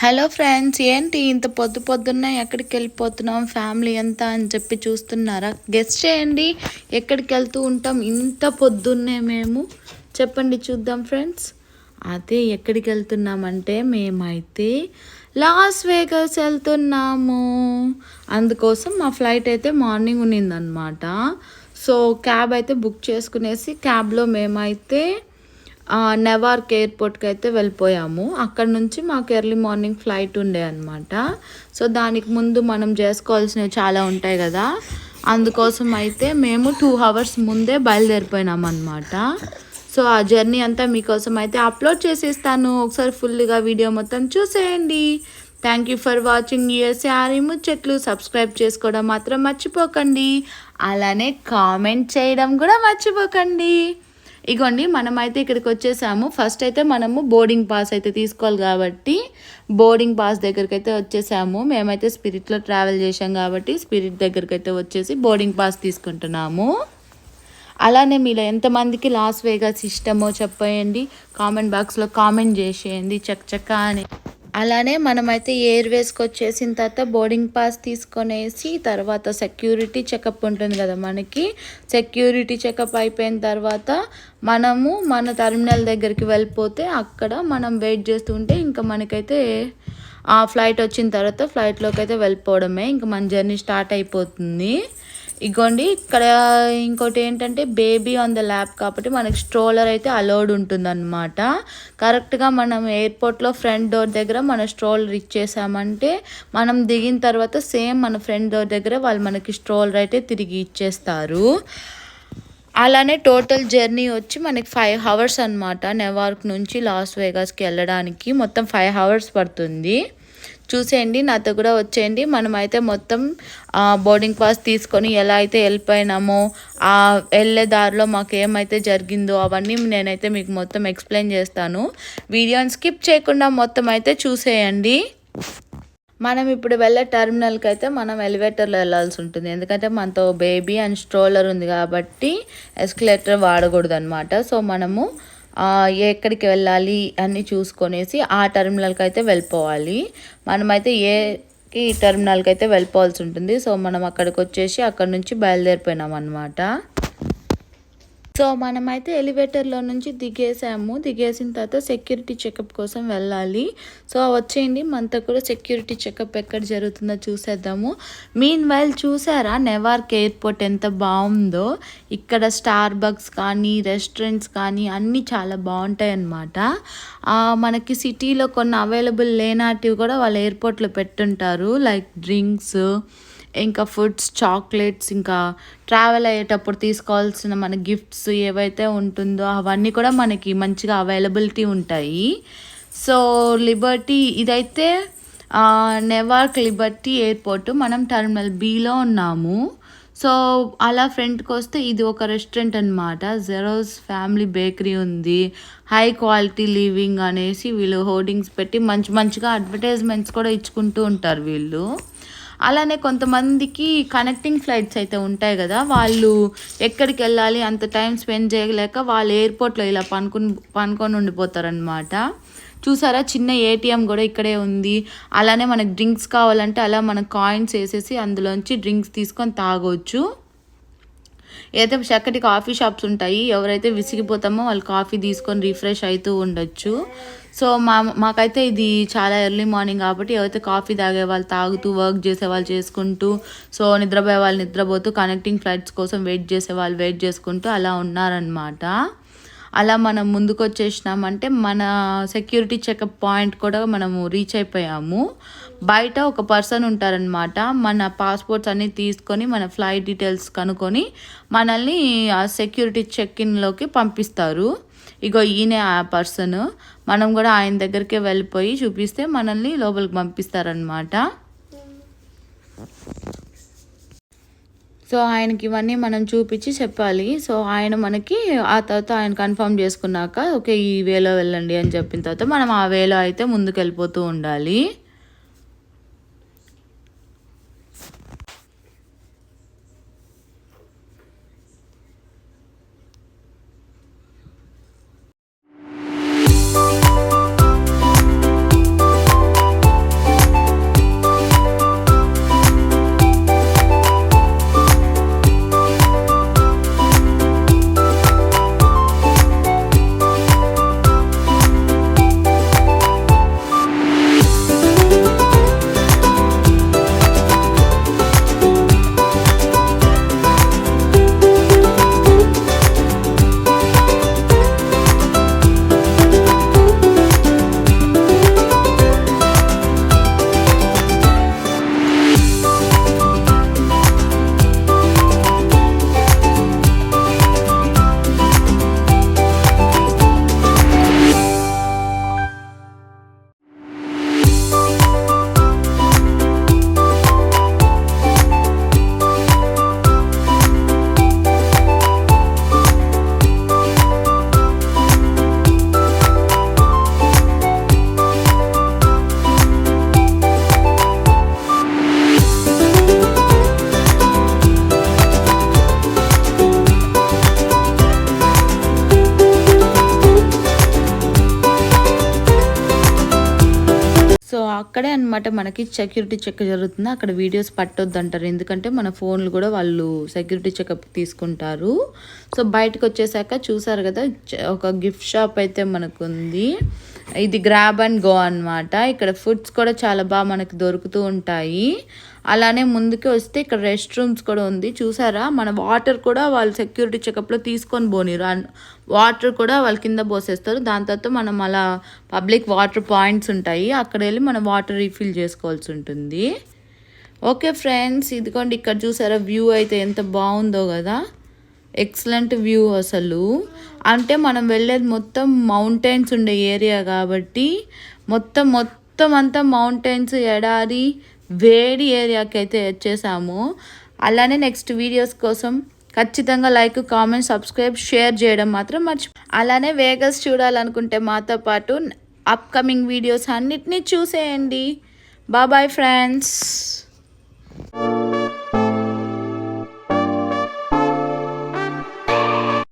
Hello friends, ఏంటి ఇంత పొద్దు పొద్దున్న ఎక్కడికి వెళ్ళిపోతున్నాం ఫ్యామిలీ అంతా అని చెప్పి చూస్తున్నారా? గెస్ట్ చేయండి, ఎక్కడికి వెళ్తూ ఉంటాం ఇంత పొద్దున్నే మేము? చెప్పండి చూద్దాం ఫ్రెండ్స్. అదే ఎక్కడికి వెళ్తున్నామంటే మేమైతే లాస్ వేగస్ వెళ్తున్నాము. అందుకోసం మా ఫ్లైట్ అయితే మార్నింగ్ ఉన్నిందనమాట. సో క్యాబ్ అయితే బుక్ చేసుకునేసి క్యాబ్లో మేమైతే నెవార్క్ ఎయిర్పోర్ట్కి అయితే వెళ్ళిపోయాము. అక్కడ నుంచి మాకు ఎర్లీ మార్నింగ్ ఫ్లైట్ ఉండే అనమాట. సో దానికి ముందు మనం చేసుకోవాల్సినవి చాలా ఉంటాయి కదా, అందుకోసం అయితే మేము 2 hours ముందే బయలుదేరిపోయినాం అనమాట. సో ఆ జర్నీ అంతా మీకోసం అయితే అప్లోడ్ చేసేస్తాను, ఒకసారి ఫుల్గా వీడియో మొత్తం చూసేయండి. థ్యాంక్ యూ ఫర్ వాచింగ్ యూఎస్ఏఆర్ఈ ముచ్చట్లు. సబ్స్క్రైబ్ చేసుకోవడం మాత్రం మర్చిపోకండి, అలానే కామెంట్ చేయడం కూడా మర్చిపోకండి. ఇగోండి మనమైతే ఇక్కడికి వచ్చేసాము. ఫస్ట్ అయితే మనము బోర్డింగ్ పాస్ అయితే తీసుకోవాలి కాబట్టి బోర్డింగ్ పాస్ దగ్గరికి అయితే వచ్చేసాము. మేమైతే స్పిరిట్లో ట్రావెల్ చేసాం కాబట్టి స్పిరిట్ దగ్గరికి అయితే వచ్చేసి బోర్డింగ్ పాస్ తీసుకుంటున్నాము. అలానే మీలో ఎంతమందికి లాస్ వేగాస్ ఇష్టమో చెప్పేయండి, కామెంట్ బాక్స్లో కామెంట్ చేసేయండి చక్క అని. అలానే మనమైతే ఎయిర్వేస్కి వచ్చేసిన తర్వాత బోర్డింగ్ పాస్ తీసుకొనేసి తర్వాత సెక్యూరిటీ చెకప్ ఉంటుంది కదా మనకి. సెక్యూరిటీ చెకప్ అయిపోయిన తర్వాత మనము మన టెర్మినల్ దగ్గరికి వెళ్ళిపోతే అక్కడ మనం వెయిట్ చేస్తుంటే ఇంకా మనకైతే ఆ ఫ్లైట్ వచ్చిన తర్వాత ఫ్లైట్లోకి అయితే వెళ్ళిపోవడమే, ఇంకా మన జర్నీ స్టార్ట్ అయిపోతుంది. ఇగోండి ఇక్కడ ఇంకోటి ఏంటంటే బేబీ ఆన్ ద ల్యాప్ కాబట్టి మనకి స్ట్రోలర్ అయితే అలౌడ్ ఉంటుందన్నమాట. కరెక్ట్గా మనం ఎయిర్పోర్ట్లో ఫ్రంట్ డోర్ దగ్గర మన స్ట్రోలర్ ఇచ్చేసామంటే మనం దిగిన తర్వాత సేమ్ మన ఫ్రంట్ డోర్ దగ్గర వాళ్ళు మనకి స్ట్రోలర్ అయితే తిరిగి ఇచ్చేస్తారు. అలానే టోటల్ జర్నీ వచ్చి మనకి 5 hours అనమాట. నెవార్క్ నుంచి లాస్ వేగాస్కి వెళ్ళడానికి మొత్తం 5 hours పడుతుంది. చూసేయండి, నాతో కూడా వచ్చేయండి. మనమైతే మొత్తం బోర్డింగ్ పాస్ తీసుకొని ఎలా అయితే వెళ్ళిపోయినామో ఆ వెళ్ళే దారిలో మాకు ఏమైతే జరిగిందో అవన్నీ నేనైతే మీకు మొత్తం ఎక్స్ప్లెయిన్ చేస్తాను. వీడియోని స్కిప్ చేయకుండా మొత్తం అయితే చూసేయండి. మనం ఇప్పుడు వెళ్ళే టెర్మినల్కి అయితే మనం ఎలివేటర్లో వెళ్ళాల్సి ఉంటుంది, ఎందుకంటే మనతో బేబీ అండ్ స్ట్రోలర్ ఉంది కాబట్టి ఎస్కలేటర్ వాడకూడదు అనమాట. సో మనము ఎక్కడికి వెళ్ళాలి అన్నీ చూసుకొనేసి ఆ టెర్మినల్కి అయితే వెళ్ళిపోవాలి. మనమైతే టెర్మినల్కి అయితే వెళ్ళిపోవాల్సి ఉంటుంది. సో మనం అక్కడికి వచ్చేసి అక్కడ నుంచి బయలుదేరిపోయినాం అనమాట. సో మనమైతే ఎలివేటర్లో నుంచి దిగేసిన తర్వాత సెక్యూరిటీ చెకప్ కోసం వెళ్ళాలి. సో వచ్చేయండి, మనతో కూడా సెక్యూరిటీ చెకప్ ఎక్కడ జరుగుతుందో చూసేద్దాము. మీన్ వైల్ చూసారా నెవార్క్ ఎయిర్పోర్ట్ ఎంత బాగుందో? ఇక్కడ స్టార్ బక్స్ కానీ రెస్టారెంట్స్ కానీ అన్నీ చాలా బాగుంటాయి అన్నమాట. మనకి సిటీలో కొన్ని అవైలబుల్ లేనాటివి కూడా వాళ్ళు ఎయిర్పోర్ట్లో పెట్టుంటారు, లైక్ డ్రింక్స్, ఇంకా ఫుడ్స్, చాక్లెట్స్, ఇంకా ట్రావెల్ అయ్యేటప్పుడు తీసుకోవాల్సిన మన గిఫ్ట్స్ ఏవైతే ఉంటుందో అవన్నీ కూడా మనకి మంచిగా అవైలబిలిటీ ఉంటాయి. సో లిబర్టీ ఇదైతే నెవార్క్ లిబర్టీ ఎయిర్పోర్ట్. మనం టెర్మినల్ బిలో ఉన్నాము. సో అలా ఫ్రంట్కి వస్తే ఇది ఒక రెస్టారెంట్ అనమాట. జెరోస్ ఫ్యామిలీ బేకరీ ఉంది. హై క్వాలిటీ లివింగ్ అనేసి వీళ్ళు హోర్డింగ్స్ పెట్టి మంచిగా అడ్వర్టైజ్మెంట్స్ కూడా ఇచ్చుకుంటూ ఉంటారు వీళ్ళు. అలానే కొంతమందికి కనెక్టింగ్ ఫ్లైట్స్ అయితే ఉంటాయి కదా, వాళ్ళు ఎక్కడికి వెళ్ళాలి అంత టైం స్పెండ్ చేయలేక వాళ్ళు ఎయిర్పోర్ట్లో ఇలా పనుకొని ఉండిపోతారనమాట. చూసారా, చిన్న ఏటీఎం కూడా ఇక్కడే ఉంది. అలానే మనకు డ్రింక్స్ కావాలంటే అలా మనకు కాయిన్స్ వేసేసి అందులోంచి డ్రింక్స్ తీసుకొని తాగొచ్చు. ఏదైతే చక్కటి కాఫీ షాప్స్ ఉంటాయి, ఎవరైతే విసిగిపోతామో వాళ్ళు కాఫీ తీసుకొని రిఫ్రెష్ అవుతూ ఉండొచ్చు. సో మాకైతే ఇది చాలా ఎర్లీ మార్నింగ్ కాబట్టి ఎవరైతే కాఫీ తాగే వాళ్ళు తాగుతూ, వర్క్ చేసే వాళ్ళు చేసుకుంటూ, సో నిద్రపోయే వాళ్ళు నిద్రపోతూ, కనెక్టింగ్ ఫ్లైట్స్ కోసం వెయిట్ చేసే వాళ్ళు వెయిట్ చేసుకుంటూ అలా ఉన్నారనమాట. అలా మనం ముందుకు వచ్చేసినామంటే మన సెక్యూరిటీ చెకప్ పాయింట్ కూడా మనము రీచ్ అయిపోయాము. బయట ఒక పర్సన్ ఉంటారనమాట. మన పాస్పోర్ట్స్ అన్నీ తీసుకొని మన ఫ్లైట్ డీటెయిల్స్ కనుక్కొని మనల్ని ఆ సెక్యూరిటీ చెక్-ఇన్లోకి పంపిస్తారు. ఇగో ఈయనే ఆ పర్సన్. మనం కూడా ఆయన దగ్గరికి వెళ్ళిపోయి చూపిస్తే మనల్ని లోపలికి పంపిస్తారనమాట. సో ఆయనకి ఇవన్నీ మనం చూపించి చెప్పాలి. సో ఆయన మనకి ఆ తర్వాత ఆయన కన్ఫర్మ్ చేసుకున్నాక ఓకే ఈ వేలో వెళ్ళండి అని చెప్పిన తర్వాత మనం ఆ వేలో అయితే ముందుకు వెళ్ళిపోతూ ఉండాలి. అక్కడే అన్నమాట మనకి సెక్యూరిటీ చెక్ జరుగుతుంది. అక్కడ వీడియోస్ పట్టొద్దు అంటారు, ఎందుకంటే మన ఫోన్లు కూడా వాళ్ళు సెక్యూరిటీ చెకప్ తీసుకుంటారు. సో బయటకు వచ్చేసాక చూసారు కదా, ఒక గిఫ్ట్ షాప్ అయితే మనకు ఉంది. ఇది గ్రాబ్ అండ్ గో అన్నమాట. ఇక్కడ ఫుడ్స్ కూడా చాలా బాగా మనకు దొరుకుతూ ఉంటాయి. అలానే ముందుకు వస్తే ఇక్కడ రెస్ట్ రూమ్స్ కూడా ఉంది. చూసారా, మన వాటర్ కూడా వాళ్ళు సెక్యూరిటీ చెకప్లో తీసుకొని పోనీరు. వాటర్ కూడా వాళ్ళు కింద పోసేస్తారు. దాని తర్వాత మనం అలా పబ్లిక్ వాటర్ పాయింట్స్ ఉంటాయి, అక్కడ వెళ్ళి మనం వాటర్ రీఫిల్ చేసుకోవాల్సి ఉంటుంది. ఓకే ఫ్రెండ్స్, ఇదిగోండి ఇక్కడ చూసారా వ్యూ అయితే ఎంత బాగుందో కదా, ఎక్సలెంట్ వ్యూ అసలు. అంటే మనం వెళ్ళేది మొత్తం మౌంటైన్స్ ఉండే ఏరియా కాబట్టి మొత్తం అంతా మౌంటైన్స్, ఎడారి, వేడి ఏరియాకి అయితే వచ్చేసాము. అలానే నెక్స్ట్ వీడియోస్ కోసం ఖచ్చితంగా లైక్, కామెంట్, సబ్స్క్రైబ్, షేర్ చేయడం మాత్రం అలానే వేగస్ చూడాలనుకుంటే మాతో పాటు అప్కమింగ్ వీడియోస్ అన్నిటినీ చూసేయండి. Bye friends.